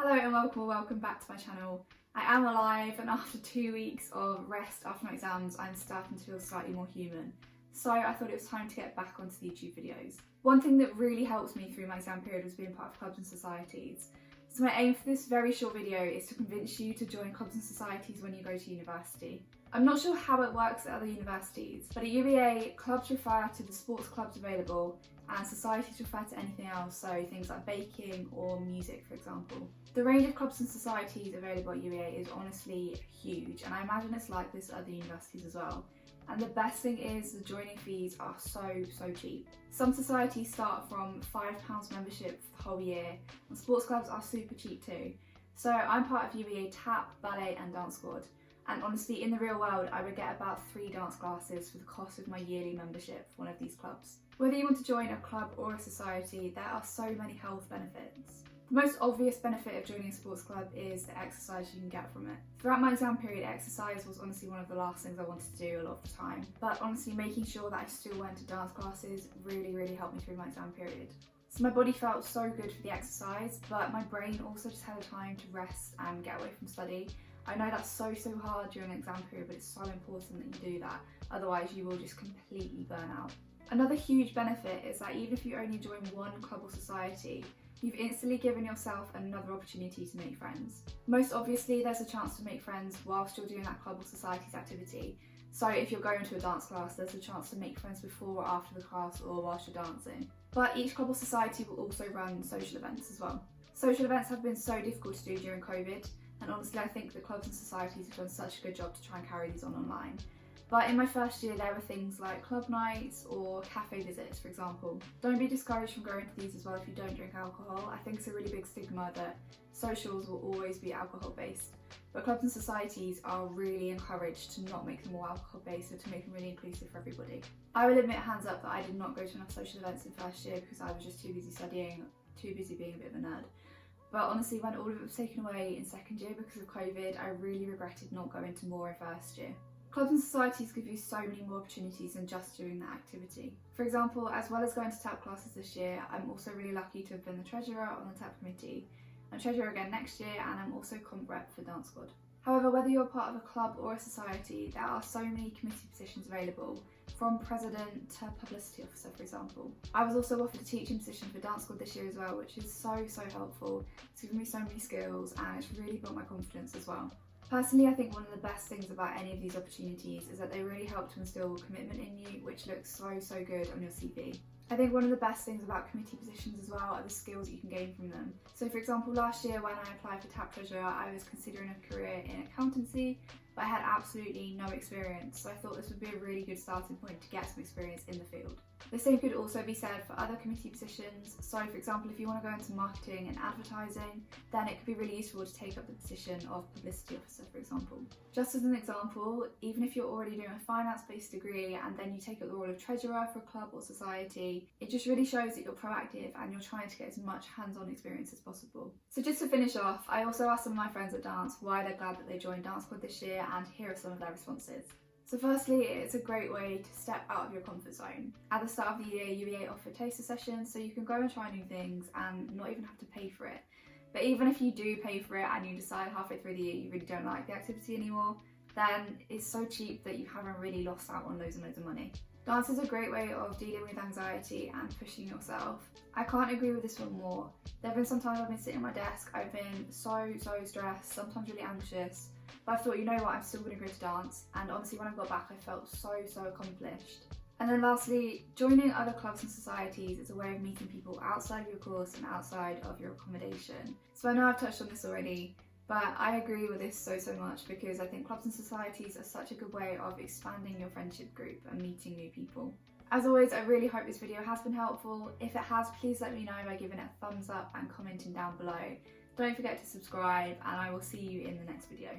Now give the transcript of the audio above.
Hello and welcome back to my channel. I am alive, and after 2 weeks of rest after my exams, I'm starting to feel slightly more human. So I thought it was time to get back onto the YouTube videos. One thing that really helped me through my exam period was being part of clubs and societies. So my aim for this very short video is to convince you to join clubs and societies when you go to university. I'm not sure how it works at other universities, but at UEA, clubs refer to the sports clubs available and societies refer to anything else, so things like baking or music, for example. The range of clubs and societies available at UEA is honestly huge, and I imagine it's like this at other universities as well. And the best thing is the joining fees are so cheap. Some societies start from £5 membership for the whole year, and sports clubs are super cheap too. So I'm part of UEA tap, ballet and dance squad. And honestly, in the real world, I would get about 3 dance classes for the cost of my yearly membership for one of these clubs. Whether you want to join a club or a society, there are so many health benefits. The most obvious benefit of joining a sports club is the exercise you can get from it. Throughout my exam period, exercise was honestly one of the last things I wanted to do a lot of the time. But honestly, making sure that I still went to dance classes really helped me through my exam period. So my body felt so good for the exercise, but my brain also just had a time to rest and get away from study. I know that's so hard during an exam period, but it's so important that you do that, otherwise you will just completely burn out. Another huge benefit is that even if you only join one club or society, you've instantly given yourself another opportunity to make friends. Most obviously, there's a chance to make friends whilst you're doing that club or society's activity. So if you're going to a dance class, there's a chance to make friends before or after the class or whilst you're dancing. But each club or society will also run social events as well. Social events have been so difficult to do during COVID, and honestly I think the clubs and societies have done such a good job to try and carry these on online. But in my first year there were things like club nights or cafe visits, for example. Don't be discouraged from going to these as well if you don't drink alcohol. I think it's a really big stigma that socials will always be alcohol based. But clubs and societies are really encouraged to not make them all alcohol based, or to make them really inclusive for everybody. I will admit hands up that I did not go to enough social events in first year because I was just too busy studying, too busy being a bit of a nerd. But honestly, when all of it was taken away in second year because of COVID, I really regretted not going to more in first year. Clubs and societies give you so many more opportunities than just doing that activity. For example, as well as going to tap classes this year, I'm also really lucky to have been the treasurer on the tap committee. I'm treasurer again next year, and I'm also comp rep for dance squad. However, whether you're part of a club or a society, there are so many committee positions available, from president to publicity officer, for example. I was also offered a teaching position for dance squad this year as well, which is so helpful. It's given me so many skills, and it's really built my confidence as well. Personally, I think one of the best things about any of these opportunities is that they really help to instill commitment in you, which looks so good on your CV. I think one of the best things about committee positions as well are the skills that you can gain from them. So for example, last year when I applied for TAP Treasurer, I was considering a career in accountancy, but I had absolutely no experience, so I thought this would be a really good starting point to get some experience in the field. The same could also be said for other committee positions. So for example, if you want to go into marketing and advertising, then it could be really useful to take up the position of publicity officer, for example. Just as an example, even if you're already doing a finance-based degree and then you take up the role of treasurer for a club or society, it just really shows that you're proactive and you're trying to get as much hands-on experience as possible. So just to finish off, I also asked some of my friends at dance why they're glad that they joined dance squad this year, and here are some of their responses. So firstly, it's a great way to step out of your comfort zone. At the start of the year, UEA offered taster sessions, so you can go and try new things and not even have to pay for it. But even if you do pay for it and you decide halfway through the year you really don't like the activity anymore, then it's so cheap that you haven't really lost out on loads and loads of money. Dance is a great way of dealing with anxiety and pushing yourself. I can't agree with this one more. There have been some times I've been sitting at my desk, I've been so stressed, sometimes really anxious, but I thought, you know what, I'm still going to go to dance, and honestly when I got back I felt so accomplished. And then lastly, joining other clubs and societies is a way of meeting people outside of your course and outside of your accommodation. So I know I've touched on this already, but I agree with this so much because I think clubs and societies are such a good way of expanding your friendship group and meeting new people. As always, I really hope this video has been helpful. If it has, please let me know by giving it a thumbs up and commenting down below. Don't forget to subscribe, and I will see you in the next video.